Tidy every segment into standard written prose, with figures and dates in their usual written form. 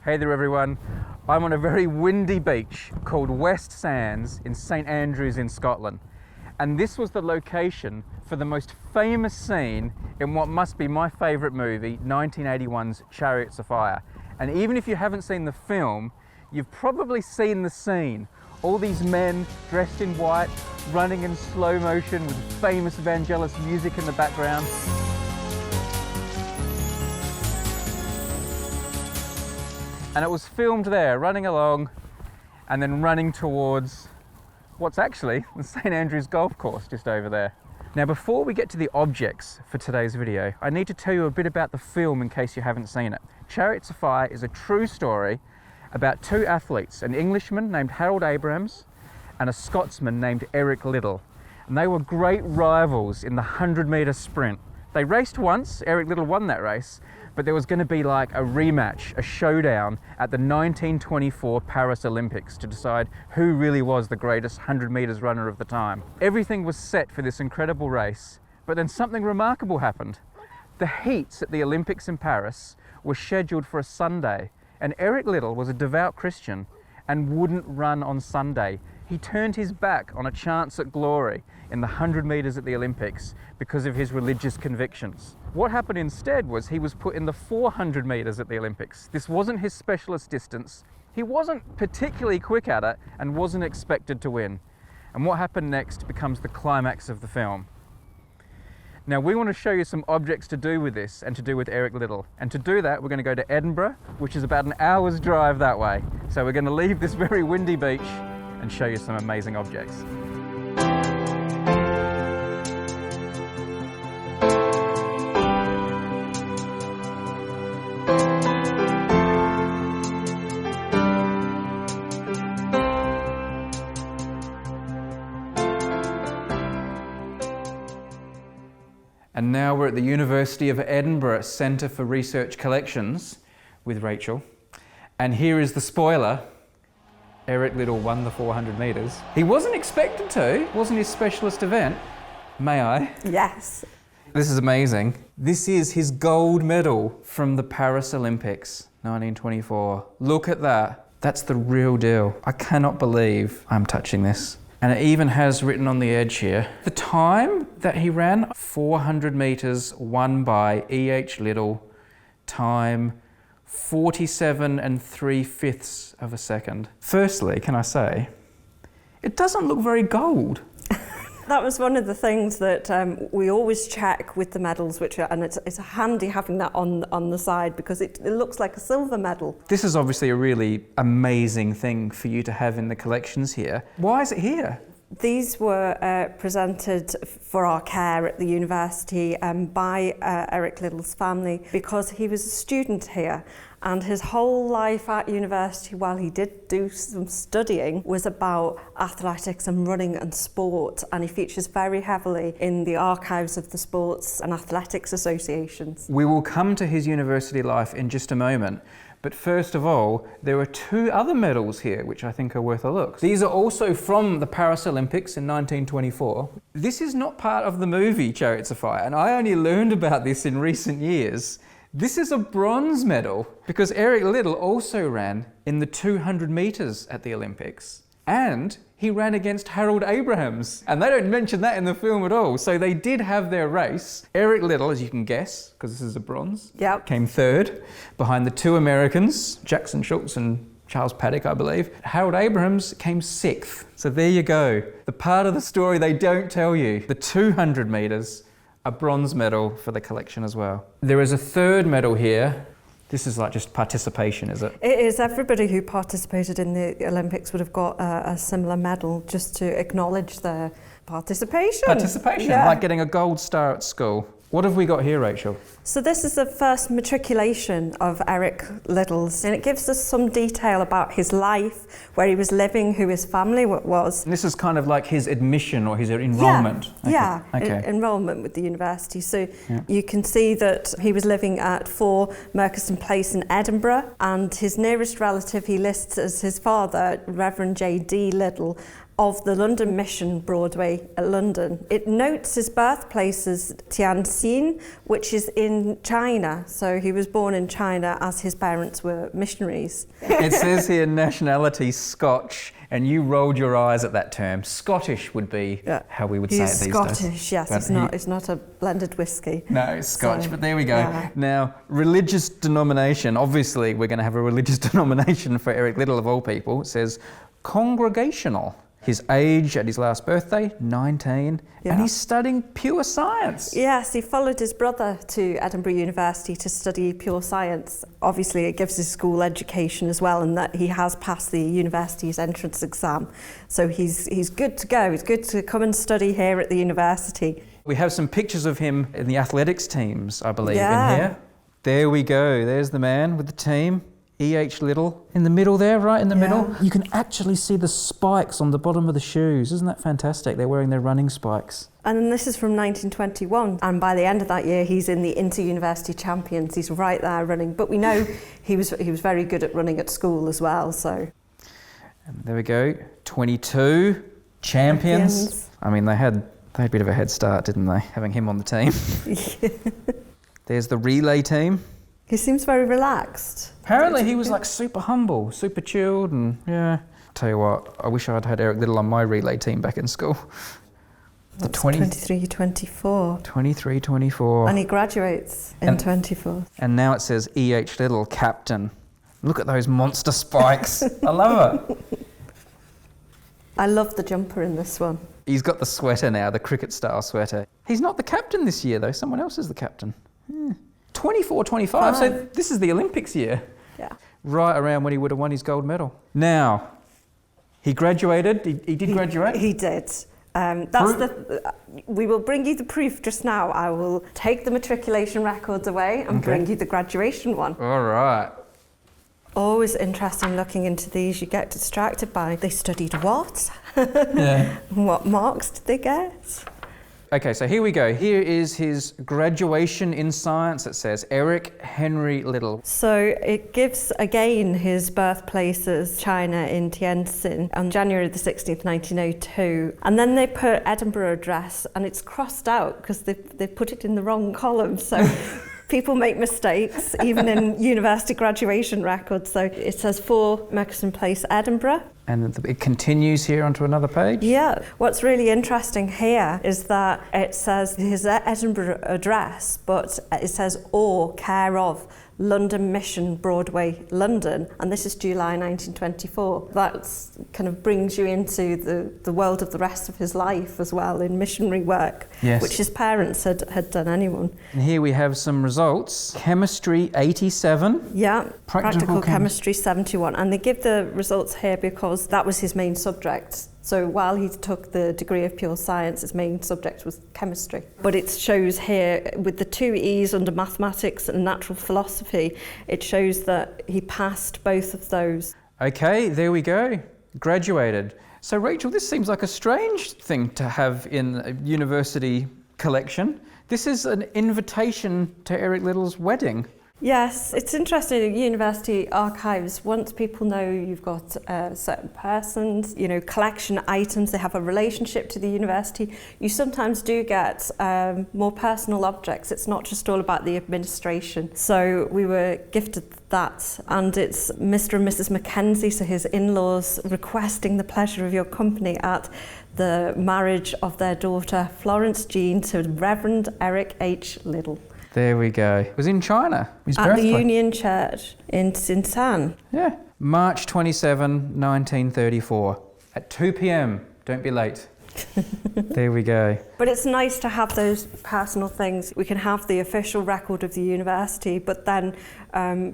Hey there everyone. I'm on a very windy beach called West Sands in St Andrews in Scotland. And this was the location for the most famous scene in what must be my favourite movie, 1981's Chariots of Fire. And even if you haven't seen the film, you've probably seen the scene. All these men dressed in white, running in slow motion with famous Vangelis music in the background. And it was filmed there, running along and then running towards what's actually the St Andrews golf course just over there. Now before we get to the objects for today's video, I need to tell you a bit about the film in case you haven't seen it. Chariots of Fire is a true story about two athletes, an Englishman named Harold Abrahams and a Scotsman named Eric Liddell. And they were great rivals in the 100-metre sprint. They raced once, Eric Liddell won that race, but there was going to be like a rematch, a showdown at the 1924 Paris Olympics to decide who really was the greatest 100 metres runner of the time. Everything was set for this incredible race, but then something remarkable happened. The heats at the Olympics in Paris were scheduled for a Sunday, and Eric Liddell was a devout Christian and wouldn't run on Sunday. He turned his back on a chance at glory in the 100 metres at the Olympics because of his religious convictions. What happened instead was he was put in the 400 metres at the Olympics. This wasn't his specialist distance. He wasn't particularly quick at it and wasn't expected to win. And what happened next becomes the climax of the film. Now we want to show you some objects to do with this and to do with Eric Liddell. And to do that, we're going to go to Edinburgh, which is about an hour's drive that way. So we're going to leave this very windy beach and show you some amazing objects. And now we're at the University of Edinburgh Centre for Research Collections with Rachel. And here is the spoiler. Eric Liddell won the 400 metres. He wasn't expected to, it wasn't his specialist event. May I? Yes. This is amazing. This is his gold medal from the Paris Olympics, 1924. Look at that. That's the real deal. I cannot believe I'm touching this. And it even has written on the edge here, the time that he ran, 400 metres won by E.H. Liddell, time 47 3/5 of a second. Firstly, can I say, it doesn't look very gold. That was one of the things that we always check with the medals, and it's handy having that on the side because it looks like a silver medal. This is obviously a really amazing thing for you to have in the collections here. Why is it here? These were presented for our care at the university by Eric Liddell's family because he was a student here, and his whole life at university, while he did do some studying, was about athletics and running and sport, and he features very heavily in the archives of the sports and athletics associations. We will come to his university life in just a moment. But first of all, there are two other medals here which I think are worth a look. These are also from the Paris Olympics in 1924. This is not part of the movie Chariots of Fire, and I only learned about this in recent years. This is a bronze medal because Eric Liddell also ran in the 200 metres at the Olympics. And he ran against Harold Abrahams. And they don't mention that in the film at all. So they did have their race. Eric Liddell, as you can guess, because this is a bronze, came third behind the two Americans, Shultz and Charles Paddock, I believe. Harold Abrahams came sixth. So there you go. The part of the story they don't tell you. The 200 metres, a bronze medal for the collection as well. There is a third medal here. This is like just participation, is it? It is. Everybody who participated in the Olympics would have got a similar medal just to acknowledge their participation. Participation, yeah. Like getting a gold star at school. What have we got here, Rachel? So this is the first matriculation of Eric Liddell's, and it gives us some detail about his life, where he was living, who his family was. And this is kind of like his admission or his enrolment. Yeah, okay. Enrolment with the university. So you can see that he was living at 4 Merchiston Place in Edinburgh, and his nearest relative he lists as his father, Reverend J.D. Liddell, of the London Mission Broadway at London. It notes his birthplace as Tianjin, which is in China. So he was born in China as his parents were missionaries. It says here nationality Scotch, and you rolled your eyes at that term. Scottish would be how we would say it these days. He's Scottish, yes. It's not a blended whiskey. No, it's Scotch, So, but there we go. yeah. Now, religious denomination. Obviously, we're going to have a religious denomination for Eric Liddell of all people. It says congregational. His age at his last birthday, 19, and he's studying pure science. Yes, he followed his brother to Edinburgh University to study pure science. Obviously, it gives his school education as well, and that he has passed the university's entrance exam. So he's good to go. He's good to come and study here at the university. We have some pictures of him in the athletics teams, I believe, Yeah. in here. There we go. There's the man with the team. E.H. Liddell in the middle there, right in the middle. You can actually see the spikes on the bottom of the shoes. Isn't that fantastic? They're wearing their running spikes. And then this is from 1921. And by the end of that year, he's in the inter-university champions. He's right there running. But we know he was very good at running at school as well. So And there we go. 22 champions. I mean, they had a bit of a head start, didn't they? Having him on the team. There's the relay team. He seems very relaxed. Apparently he was like super humble, super chilled, and Tell you what, I wish I'd had Eric Liddell on my relay team back in school. The 23, 24. 23, 24. And he graduates in 24. And now it says E.H. Liddell, captain. Look at those monster spikes. I love it. I love the jumper in this one. He's got the sweater now, the cricket-style sweater. He's not the captain this year, though. Someone else is the captain. 24, 25, so this is the Olympics year. Yeah. Right around when he would have won his gold medal. Now, he graduated. He did graduate? He did. We will bring you the proof just now. I will take the matriculation records away and bring you the graduation one. All right. Always interesting looking into these. You get distracted by, they studied what? Yeah. What marks did they get? Okay, so here we go. Here is his graduation in science. It says Eric Henry Liddell. So it gives again his birthplace as China in Tientsin on January the 16th, 1902. And then they put Edinburgh address and it's crossed out because they put it in the wrong column. So people make mistakes, even in university graduation records. So it says 4 Murchison Place, Edinburgh. And it continues here onto another page? Yeah. What's really interesting here is that it says his Edinburgh address, but it says or care of London Mission Broadway, London, and this is July 1924. That kind of brings you into the world of the rest of his life as well in missionary work, which his parents had done anyway. And here we have some results. Chemistry 87. Yeah, practical chemistry 71, and they give the results here because that was his main subject. So while he took the degree of pure science, his main subject was chemistry. But it shows here, with the 2 E's under mathematics and natural philosophy, it shows that he passed both of those. Okay, there we go. Graduated. So Rachel, this seems like a strange thing to have in a university collection. This is an invitation to Eric Liddell's wedding. Yes, it's interesting in university archives. Once people know you've got certain persons, collection items, they have a relationship to the university, you sometimes do get more personal objects. It's not just all about the administration. So we were gifted that, and it's Mr. and Mrs. Mackenzie, so his in-laws, requesting the pleasure of your company at the marriage of their daughter Florence Jean to Reverend Eric H. Liddell. There we go. It was in China. His At birthplace. the Union Church in Tianjin. Yeah. March 27, 1934. At 2 p.m. Don't be late. There we go. But it's nice to have those personal things. We can have the official record of the university, but then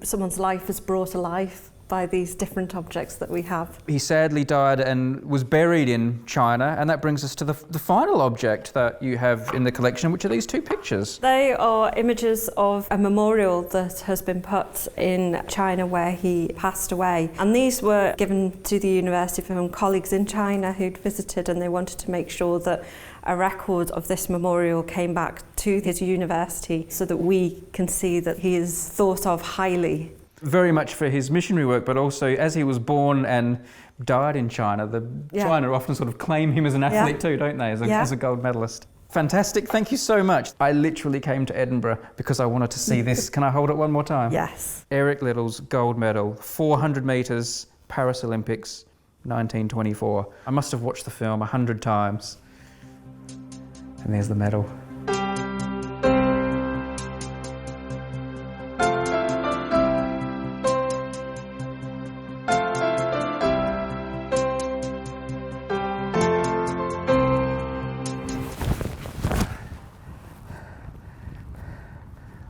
someone's life is brought to life by these different objects that we have. He sadly died and was buried in China, and that brings us to the final object that you have in the collection, which are these 2 pictures. They are images of a memorial that has been put in China where he passed away. And these were given to the university from colleagues in China who'd visited, and they wanted to make sure that a record of this memorial came back to his university so that we can see that he is thought of highly. very much for his missionary work, but also as he was born and died in China, China often sort of claim him as an athlete too, don't they, as a gold medalist. Fantastic, thank you so much. I literally came to Edinburgh because I wanted to see this. Can I hold it one more time? Yes. Eric Liddell's gold medal, 400 metres, Paris Olympics, 1924. I must have watched the film 100 times. And there's the medal.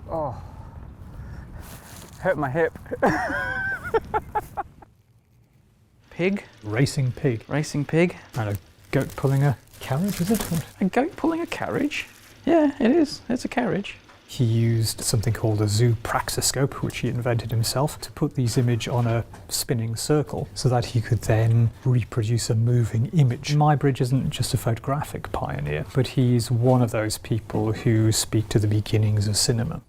Oh, hurt my hip. Pig? Racing pig. Racing pig. And a goat pulling a carriage, is it? A goat pulling a carriage? Yeah, it is. It's a carriage. He used something called a zoopraxiscope, which he invented himself, to put these images on a spinning circle so that he could then reproduce a moving image. Muybridge isn't just a photographic pioneer, but he's one of those people who speak to the beginnings of cinema.